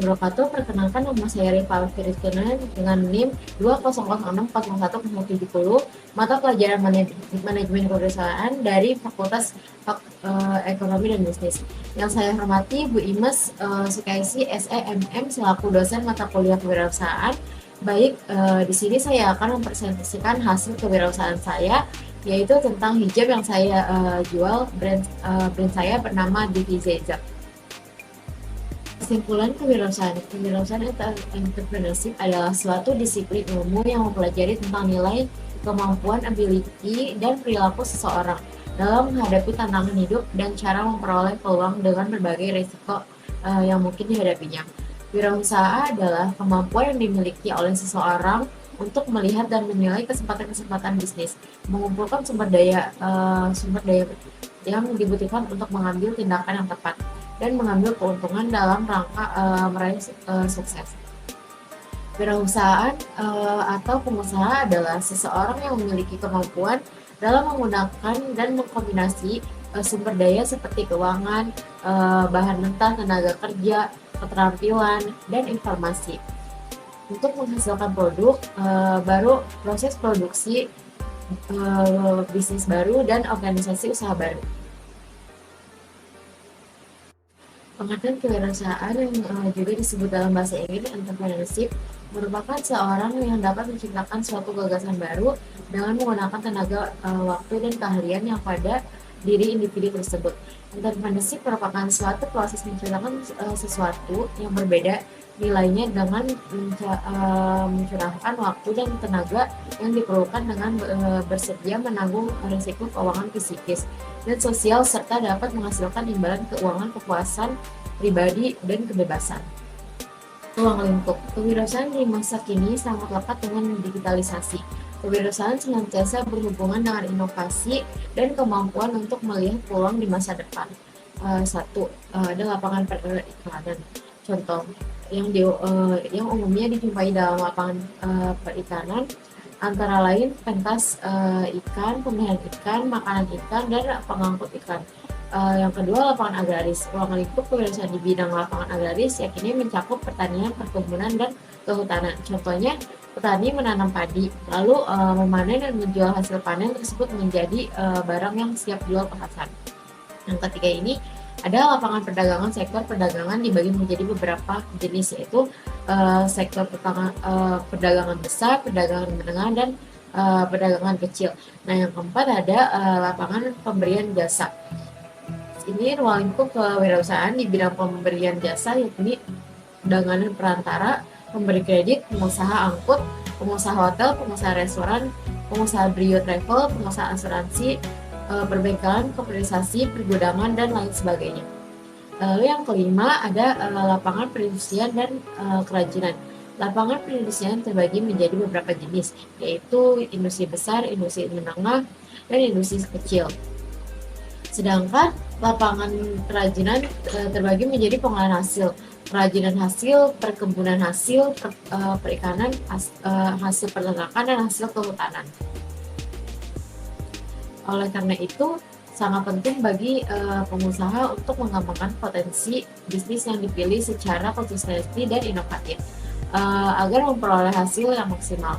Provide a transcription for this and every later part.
warahmatullahi wabarakatuh. Perkenalkan, nama saya Rifa Alfirizkena dengan NIM 200641070, mata pelajaran manajemen perusahaan dari Fakultas Ekonomi dan Bisnis. Yang saya hormati Bu Imes Sukaisi SEMM selaku dosen mata kuliah kewirausahaan. Baik, di sini saya akan mempresentasikan hasil kewirausahaan saya, yaitu tentang hijab yang saya jual. Brand saya bernama Divizeza. Kesimpulan kewirausahaan entrepreneurship adalah suatu disiplin ilmu yang mempelajari tentang nilai, kemampuan, ability, dan perilaku seseorang dalam menghadapi tantangan hidup dan cara memperoleh peluang dengan berbagai risiko yang mungkin dihadapinya. Wirausaha adalah kemampuan yang dimiliki oleh seseorang untuk melihat dan menilai kesempatan-kesempatan bisnis, mengumpulkan sumber daya yang dibutuhkan untuk mengambil tindakan yang tepat, dan mengambil keuntungan dalam rangka meraih sukses. Wirausahaan atau pengusaha adalah seseorang yang memiliki kemampuan dalam menggunakan dan mengkombinasi sumber daya seperti keuangan, bahan mentah, tenaga kerja, keterampilan, dan informasi untuk menghasilkan produk baru, proses produksi, bisnis baru, dan organisasi usaha baru. Pengertian kewirausahaan yang juga disebut dalam bahasa Inggris entrepreneurship merupakan seorang yang dapat menciptakan suatu gagasan baru dengan menggunakan tenaga, waktu, dan keahlian yang pada diri individu tersebut. Entrepreneurship merupakan suatu proses menciptakan sesuatu yang berbeda nilainya dengan mencurahkan waktu dan tenaga yang diperlukan dengan bersedia menanggung risiko keuangan psikis dan sosial serta dapat menghasilkan imbalan keuangan, kepuasan pribadi, dan kebebasan. Ruang lingkup kewirausahaan di masa kini sangat lekat dengan digitalisasi. Kewirausahaan senantiasa berhubungan dengan inovasi dan kemampuan untuk melihat peluang di masa depan. Satu, ada lapangan periklanan. Contoh yang umumnya dijumpai dalam lapangan perikanan antara lain pentas ikan, pemeliharaan ikan, makanan ikan, dan pengangkut ikan. Yang kedua, lapangan agraris. Ruang lingkup kewirausahaan di bidang lapangan agraris yakni mencakup pertanian, perkebunan, dan kehutanan. Contohnya, petani menanam padi, lalu memanen dan menjual hasil panen tersebut menjadi barang yang siap jual ke pasar. Yang ketiga ini ada lapangan perdagangan. Sektor perdagangan dibagi menjadi beberapa jenis, yaitu sektor perdagangan besar, perdagangan menengah, dan perdagangan kecil. Nah, yang keempat ada lapangan pemberian jasa. Ini ruang lingkup kewirausahaan di bidang pemberian jasa, yakni perdagangan perantara, pemberi kredit, pengusaha angkut, pengusaha hotel, pengusaha restoran, pengusaha brio travel, pengusaha asuransi, perbengkelan, kopernisasi, pergudangan, dan lain sebagainya. Lalu yang kelima ada lapangan perindustrian dan kerajinan. Lapangan perindustrian terbagi menjadi beberapa jenis, yaitu industri besar, industri menengah, dan industri kecil. Sedangkan lapangan kerajinan terbagi menjadi pengolahan hasil, kerajinan hasil, perkebunan hasil, perikanan, hasil peternakan, dan hasil kehutanan. Oleh karena itu, sangat penting bagi pengusaha untuk mengembangkan potensi bisnis yang dipilih secara konsistensi dan inovatif agar memperoleh hasil yang maksimal.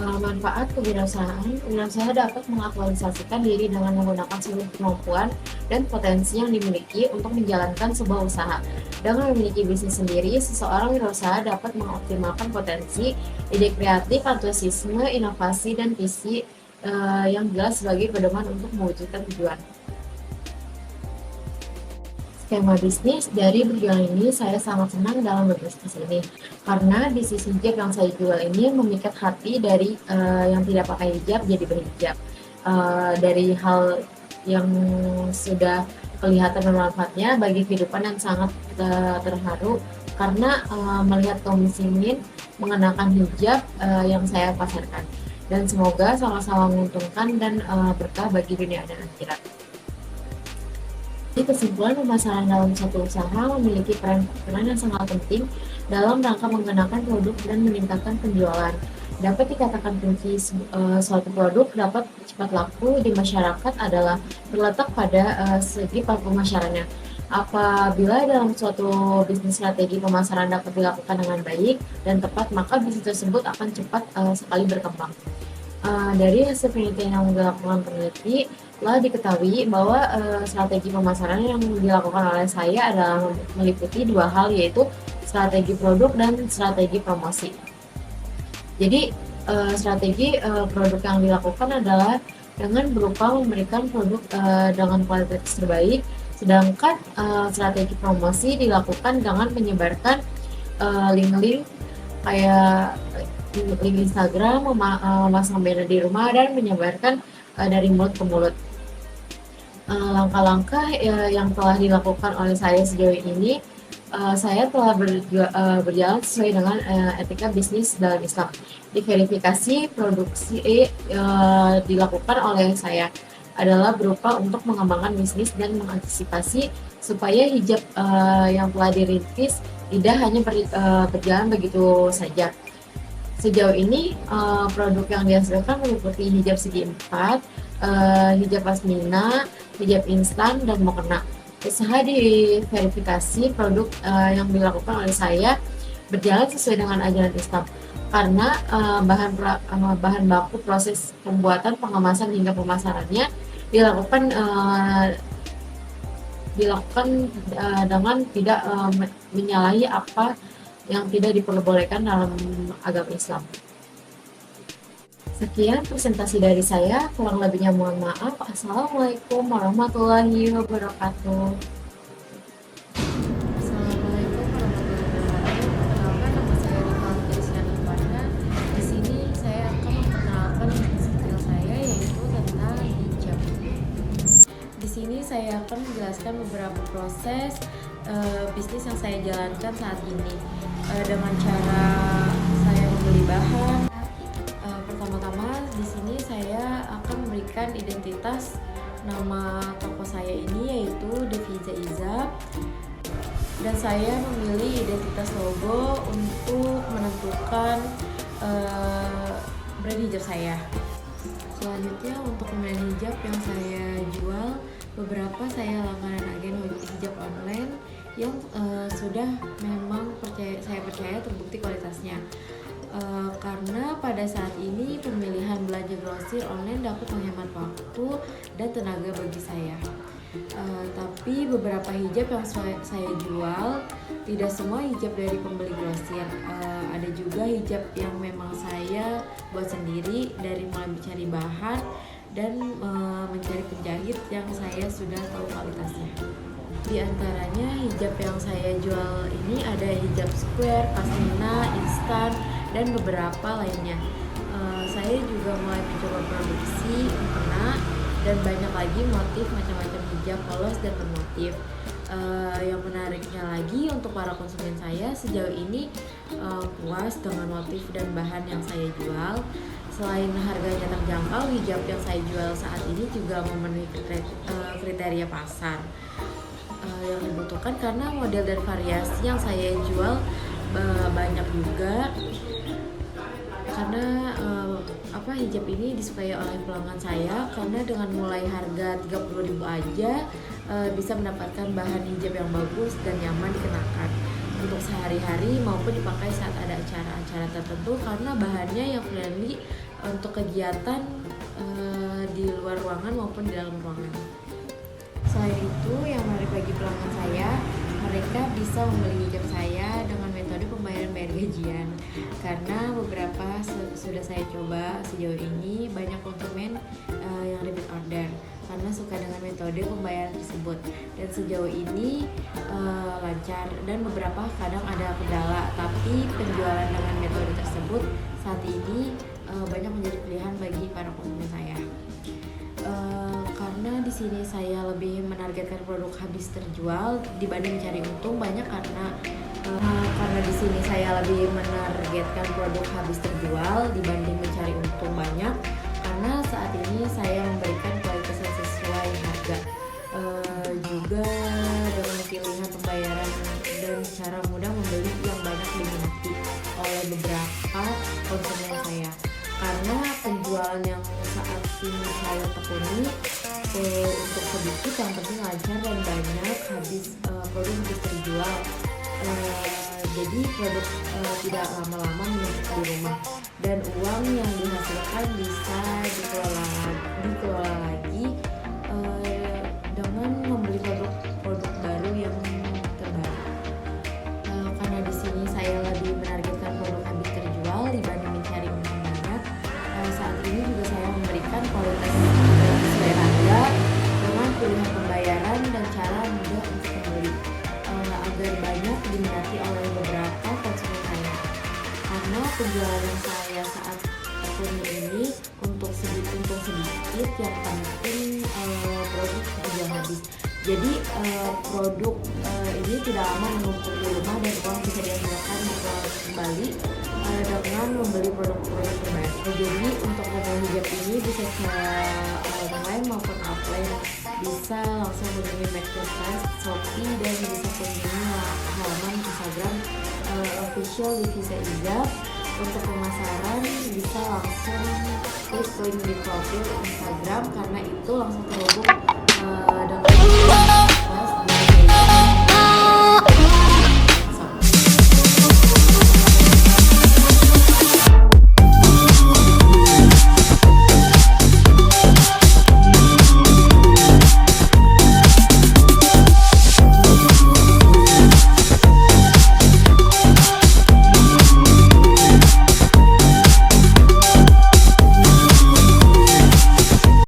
Manfaat kewirausahaan dapat mengaktualisasikan diri dengan menggunakan seluruh kemampuan dan potensi yang dimiliki untuk menjalankan sebuah usaha. Dengan memiliki bisnis sendiri, seseorang wirausaha dapat mengoptimalkan potensi, ide kreatif, antusiasme, inovasi, dan visi yang jelas sebagai pedoman untuk mewujudkan tujuan. Skema bisnis dari berjualan ini, saya sangat senang dalam berbisnis ini karena di sisi hijab yang saya jual ini memikat hati dari yang tidak pakai hijab jadi berhijab. Dari hal yang sudah kelihatan bermanfaatnya bagi kehidupan yang sangat terharu karena melihat kaum muslimin mengenakan hijab yang saya pasarkan, dan semoga sama-sama menguntungkan dan berkah bagi dunia dan akhirat. Jadi kesimpulan, pemasaran dalam satu usaha memiliki peran yang sangat penting dalam rangka mengenalkan produk dan meningkatkan penjualan. Dapat dikatakan kunci suatu produk dapat cepat laku di masyarakat adalah terletak pada segi pemasarannya. Apabila dalam suatu bisnis strategi pemasaran dapat dilakukan dengan baik dan tepat, maka bisnis tersebut akan cepat sekali berkembang. Dari hasil penelitian yang dilakukan peneliti, telah diketahui bahwa strategi pemasaran yang dilakukan oleh saya adalah meliputi dua hal, yaitu strategi produk dan strategi promosi. Jadi strategi produk yang dilakukan adalah dengan berupa memberikan produk dengan kualitas terbaik, sedangkan strategi promosi dilakukan dengan menyebarkan link-link kayak link Instagram, memasang banner di rumah, dan menyebarkan dari mulut ke mulut. Langkah-langkah yang telah dilakukan oleh saya sejauh ini, saya telah berjalan sesuai dengan etika bisnis dalam Islam. Diverifikasi produksi dilakukan oleh saya adalah berupa untuk mengembangkan bisnis dan mengantisipasi supaya hijab yang telah dirintis tidak hanya berjalan begitu saja. Sejauh ini produk yang dihasilkan meliputi hijab segi 4, hijab pasmina, hijab instan, dan mukena. Usaha diverifikasi produk yang dilakukan oleh saya berjalan sesuai dengan ajaran Islam, karena bahan baku proses pembuatan, pengemasan hingga pemasarannya dilakukan dengan tidak menyalahi apa yang tidak diperbolehkan dalam agama Islam. Sekian presentasi dari saya, kurang lebihnya mohon maaf. Assalamualaikum warahmatullahi wabarakatuh. Assalamualaikum warahmatullahi wabarakatuh. Perkenalkan, nama saya Rival Desian Ibarna. Di sini saya akan memperkenalkan skill saya, yaitu tentang hijab. Di sini saya akan menjelaskan beberapa proses bisnis yang saya jalankan saat ini dengan cara saya membeli bahan. Pertama-tama di sini saya akan memberikan identitas nama toko saya ini, yaitu Deviza Izab, dan saya memilih identitas logo untuk menentukan brand hijab saya. Selanjutnya, untuk pembelian hijab yang saya jual, beberapa saya langganan agen hijab online yang sudah memang saya percaya terbukti kualitasnya. Karena pada saat ini pemilihan belanja grosir online dapat menghemat waktu dan tenaga bagi saya. Tapi beberapa hijab yang saya jual tidak semua hijab dari pembeli grosir. Ada juga hijab yang memang saya buat sendiri, dari mulai mencari bahan dan mencari penjahit yang saya sudah tahu kualitasnya. Di antaranya hijab yang saya jual ini ada hijab square, pasmina, instan, dan beberapa lainnya. Saya juga mulai mencoba produksi mukena dan banyak lagi motif macam-macam hijab polos dan bermotif. Yang menariknya lagi, untuk para konsumen saya sejauh ini puas dengan motif dan bahan yang saya jual. Selain harganya terjangkau, hijab yang saya jual saat ini juga memenuhi kriteria pasar yang dibutuhkan, karena model dan variasi yang saya jual banyak juga. Karena hijab ini disukai oleh pelanggan saya, karena dengan mulai harga 30.000 aja bisa mendapatkan bahan hijab yang bagus dan nyaman dikenakan untuk sehari-hari maupun dipakai saat ada acara-acara tertentu, karena bahannya yang friendly untuk kegiatan di luar ruangan maupun di dalam ruangan. Selain itu, yang menarik bagi pelanggan saya, mereka bisa membeli hijab saya dengan metode pembayaran bayar gajian, karena beberapa sudah saya coba sejauh ini banyak konsumen yang repeat order karena suka dengan metode pembayaran tersebut, dan sejauh ini lancar, dan beberapa kadang ada kendala, tapi penjualan dengan metode tersebut saat ini banyak menjadi pilihan bagi para konsumen saya. Karena di sini saya lebih menargetkan produk habis terjual dibanding mencari untung banyak, karena di sini saya lebih menargetkan produk habis terjual dibanding mencari untung banyak, karena saat ini saya memberikan kualitas yang sesuai harga, juga dengan pilihan pembayaran dan cara mudah membeli yang banyak diminati oleh beberapa konsumen saya. Karena penjualan yang saat ini saya tekuni untuk sedikit yang penting lancar dan banyak produk habis terjual. Jadi produk tidak lama-lama menumpuk di rumah dan uang yang dihasilkan bisa dikelola lagi dengan membeli produk baru yang terbaru. Karena di sini saya lebih menargetkan produk habis terjual dibanding mencari untung banyak. Saat ini juga saya memberikan kualitas sesuai harga dengan pilihan pembayaran dan cara mudah untuk membeli agar banyak diminati oleh beberapa konsumen saya. Karena penjualan saya saat tahun ini untuk sedikit yang penting produk terjual habis. Jadi produk ini tidak lama menumpuk di rumah dan uang bisa dihasilkan kembali dengan membeli produk terbaru. Jadi untuk model hijab ini bisa secara online maupun offline, bisa langsung mengunjungi Marketplace, Shopee, dan bisa kunjungi halaman Instagram official Divisa Hijab. Untuk pemasaran bisa langsung klik link di profil Instagram karena itu langsung terhubung